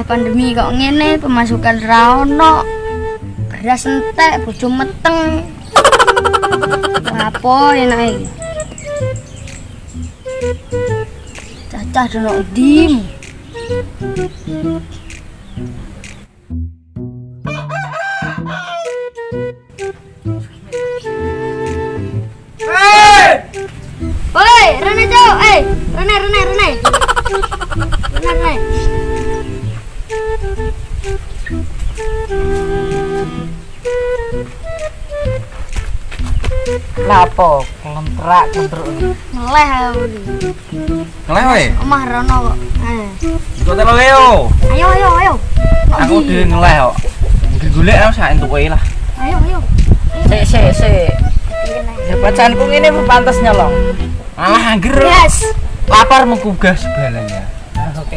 pandemi kok ngene, pemasukan ra ono. Beras entek, bojo meteng. Apa enake iki? Cacah dono ndim. Woi, Rene Cok, Rene. Rene. Lapo, kelentrak kendruk. Ngeleh aku. Ngeleh wae. Omah Rono kok. Iku telo yo. Ayo. Aku dhewe ngeleh kok. Mungkin golek aku sak entuke lah. Ayo. Sik. Ya bacanku ngene pantes nyolong. Alah angger. Yes. Lapar menggugah sebalanya. Oke.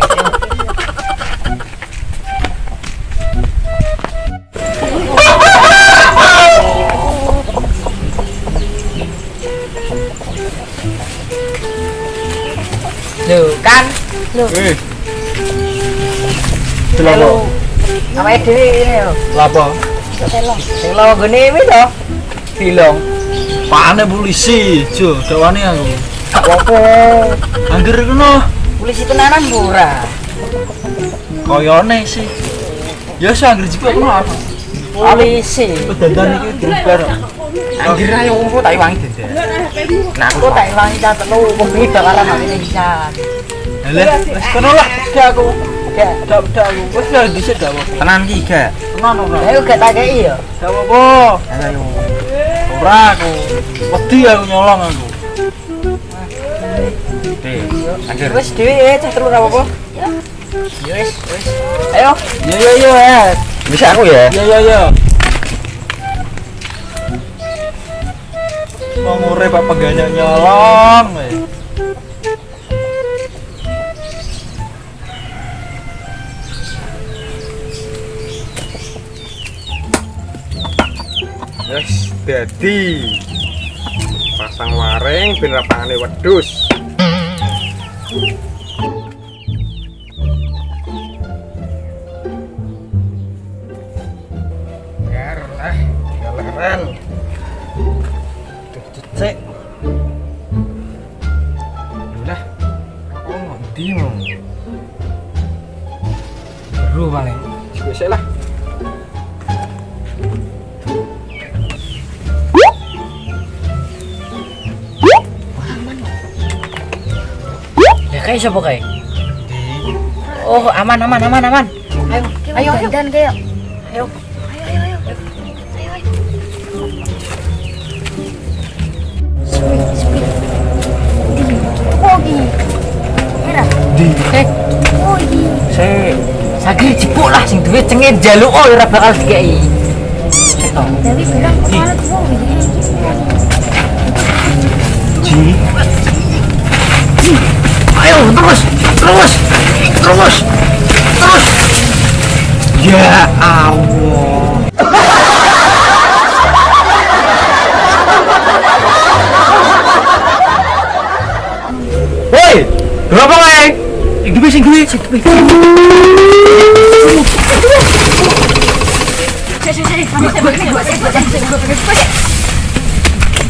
Loh, kan? Loh. Delok. Awake dhewe ini lho. Lapo? Telong. Sing lawa gene iki to. Dilong. Pane polisi, Jo, dawane aku. Apa? Angger kono. Polisi tenanan ora. Koyone sih. Ya sih angger jebuk kono apa? Polisi. Dandan iki diubar. Angger ayo engko tak iwangi dendek. Nah, aku tak ilangi ta telu wong iki bakaran ngene pisan. Lah, wis kono lah gak aku. Gak. Dak aku. Wis lah dhisik dak apa. Tenan ki gak. Tenan ora. Ayo gak tak kei ya. Dak apa? Ayo. Ora aku. Wedi aku nyolong aku. Angger. Wis dhewe cah telu ora apa-apa. Ya wis. Ayo. Yo. Bisa aku ya? Yo. Wong urip apa ganya nyolong. Yes, dadi pasang waring ben rapangane wedhus. Galeran. Cek. Udah. Aku ngerti mau. Seru paling. Wis lah. Ya kayak siapa kayak? Oh, aman. Ayo. Dan kayak. Ayo. Pogi. Era. Sagi jebuk lah sing duwe cengit jaluk ora bakal dikei. Ceto. Dewi bilang kemana tuh? Ayo terus. Ya Allah. Woi, berapa kae? Sing duwe.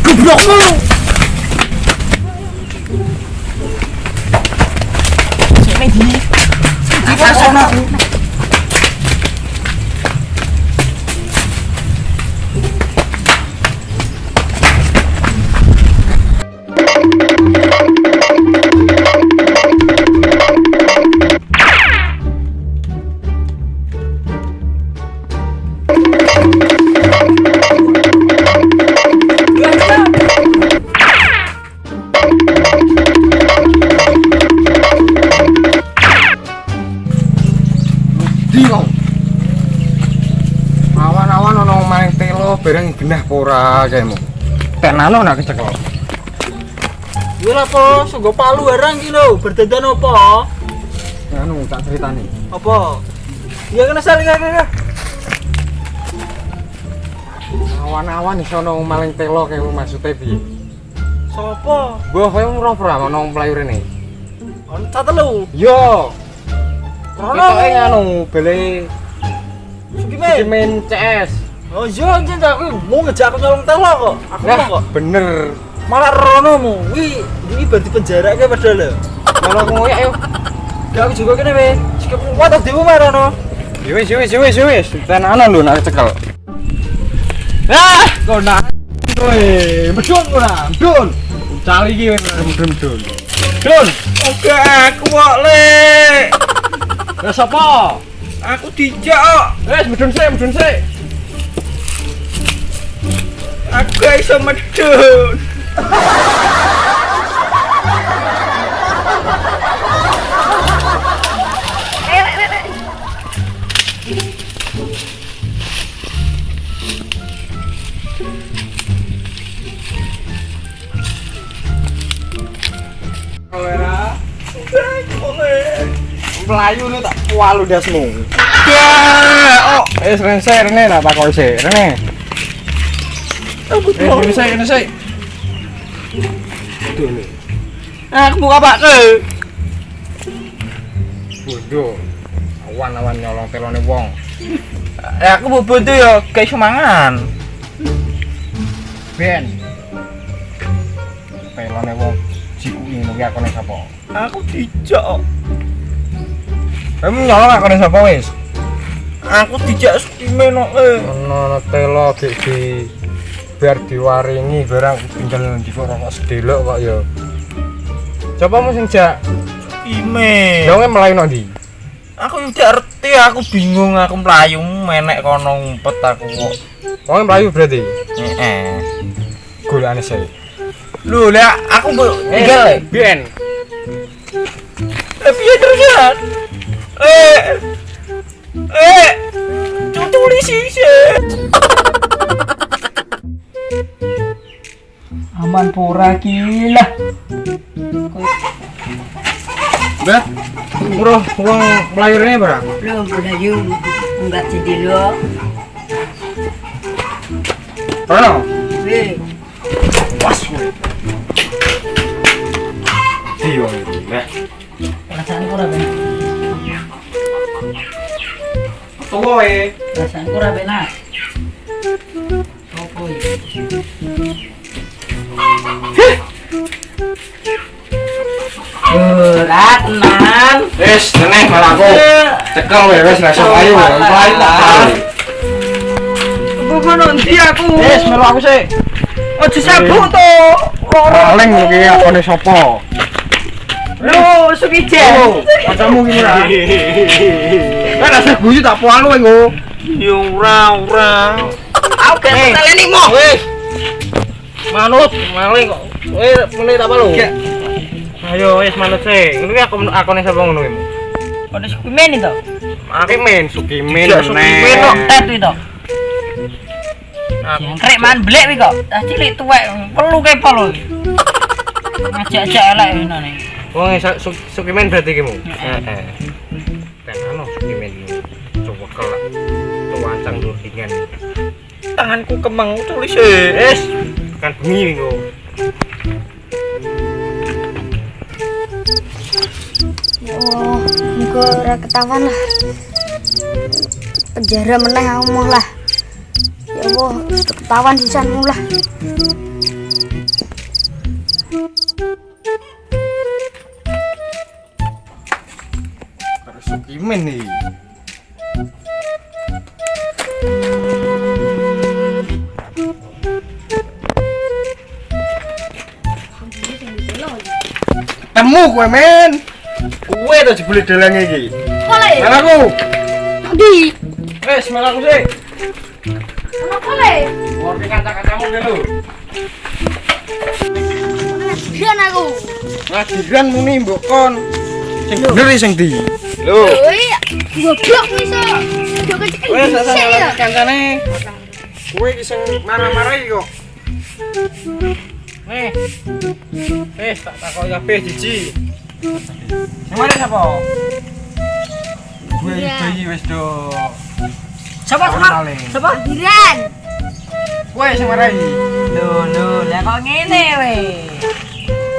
Goblok lu. Sini di. Apa sono? Awan-awan ono maring telo bareng genah pora kayemu. Tenano nak kecekel. Yo lah po, sanggo palu barang iki lho, berdandan apa? Anu tak ceritani. Apa? Ya kena saling kaya. Awan-awan iso ono maling telo kayemu maksude piye? Sopo? Mbah kowe ora ora ono mlayu rene. Ono ta telu. Yo. Ketoke anu beli Sukimen. CS. Oh iya anjing aku mau ngejak aku nyolong telo kok. Aku mau kok. Bener. Malah rono mu. Ini berarti penjara ke padahal. Nyolong ngoyak yo. Ya aku juga kene we. Sikap wadah dewe marono. Wis. Tenanan lho nak cekel. Ah, kok nak. Woi, medun kok nak. Medun. Cali iki mudun. Dun. Oke, aku kok le. Lah sapa? Aku dijak. Wis mudun sik. Aku gak iso medun. Kamera. Melayu lu tak walu dasmu. Oh, rene lah takok sik. Rene. Aku Ini sik. Aku buka pak ke. Bodoh. Awan-awan nyolong telone wong. Aku mau bantu ya, kayak semangan. Ben. Telone wong jiku ngono ki akone sapa? Aku dijak. Kamu nyolong akone sapa wis? Aku dijak Sukimen kok. Ono telo di biar diwaringi barang tinggal di rokok sedelok kok ya. Coba mu sing jak. Sukimen. Donge melayu nang ndi? Aku tidak ngerti, aku bingung, aku melayu menek kono ngumpet aku kok. Wong melayu berarti. Heeh. Golane sik. Lho, lah aku tinggal. Ben. Piye terus ya? Tulis sih. Aman pura gila. Mbak, bro, uang melayurnya berapa? Belum belayu enggak jadi lo. Mana? Weh, Pas gue. Iya, mbak. perasaan ku rabe. Tunggu we. Perasaan ku rabe nak. Opo iki? Berat nan. Wes, teneh malah aku. Cekel we, wes rasa melayu. Melayu tak. Bukan nanti aku. Wes, melu aku sih. Ojo sabuk to. Paling lu ki akone sapa? Lho, Sukijen. Katamu ki ora. Kan rasa guyu tak poalu engko. Ya ora. Aku gak taleni mo. Wes. Manut, maling kok. Menit apa lu? Ayo wes manut sih. Ini akone sapa ngono iki? Ada Sukimen itu. Sukimen. Sukimen kok tet itu. Yang krek man blek wi kok. Dah cilik tuwek perlu kepo lho. Ngajak-ajak elek ngono nih. Wong Sukimen berarti kimu. Heeh. Kan Sukimen iki. Coba kelak. Tuancang durdingan. Tanganku kemang tulis es. Kan bengi engko. Oh, engko ora ketahuan lah. Penjara meneh aku mau lah. Ya Allah, sudah ketahuan sisanmu lah. Karo Sukimen nih. Temu kowe men. Kowe to jebule dalange iki. Oleh, Melaku. di. Wes melaku sih. Kenapa oleh? Ngerti kanca-kancamu dulu. Gian aku. Ngadiran muni mbok kon. Sing bener sing ndi? Lho. Oh iya, goblok iso. Yo kecil. Wes sasa kancane. Kowe iki sing marah-marah iki kok. Nih. Tak takoki kabeh jiji. Sing mari sapa? Gue bayi wis do. Siapa? Diran. Kowe sing marai. Lho, lah kok ngene we.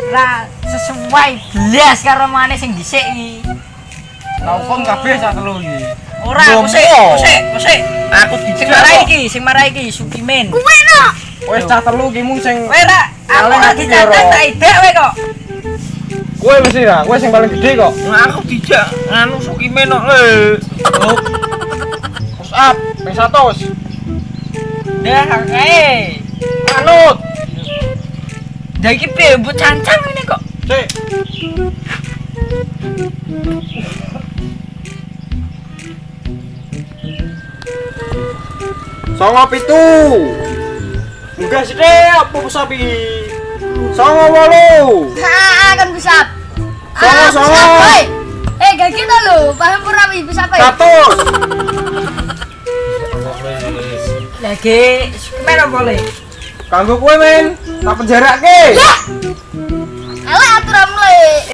Ra sesuai belas karo maneh sing dhisik iki. Tau kon kabeh sak telu iki. Ora, kusik. Aku Sing dijak. marai iki Sukimen. Kuwe no. Wis sak telu iki mung sing Kowe ra aku Paling lagi aku catet nyoro. tak idek kowe kok. kowe mesti ra, kowe sing paling gede kok. Aku dijak nganu Sukimen kok. Push up ping 100. Dah kae. Manut. Dah iki piye mbok cancang ini kok. Cek. Songo pitu. Enggak sih apa sapi. Songo wolu. Ha, kan bisa. Songo. Gak kita lo, paham pura bisa apa ya? 100. Lagi Sukimen apa boleh? Kanggo kowe men, tak penjarake. Elek aturan mulai.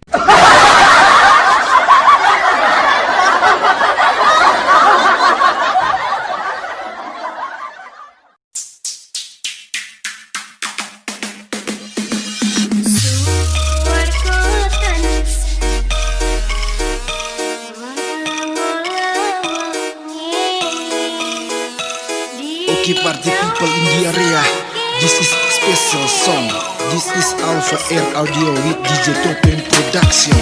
Okay, party people in the area, this is special song. This is Alpha Air Audio with DJ Topeng Production.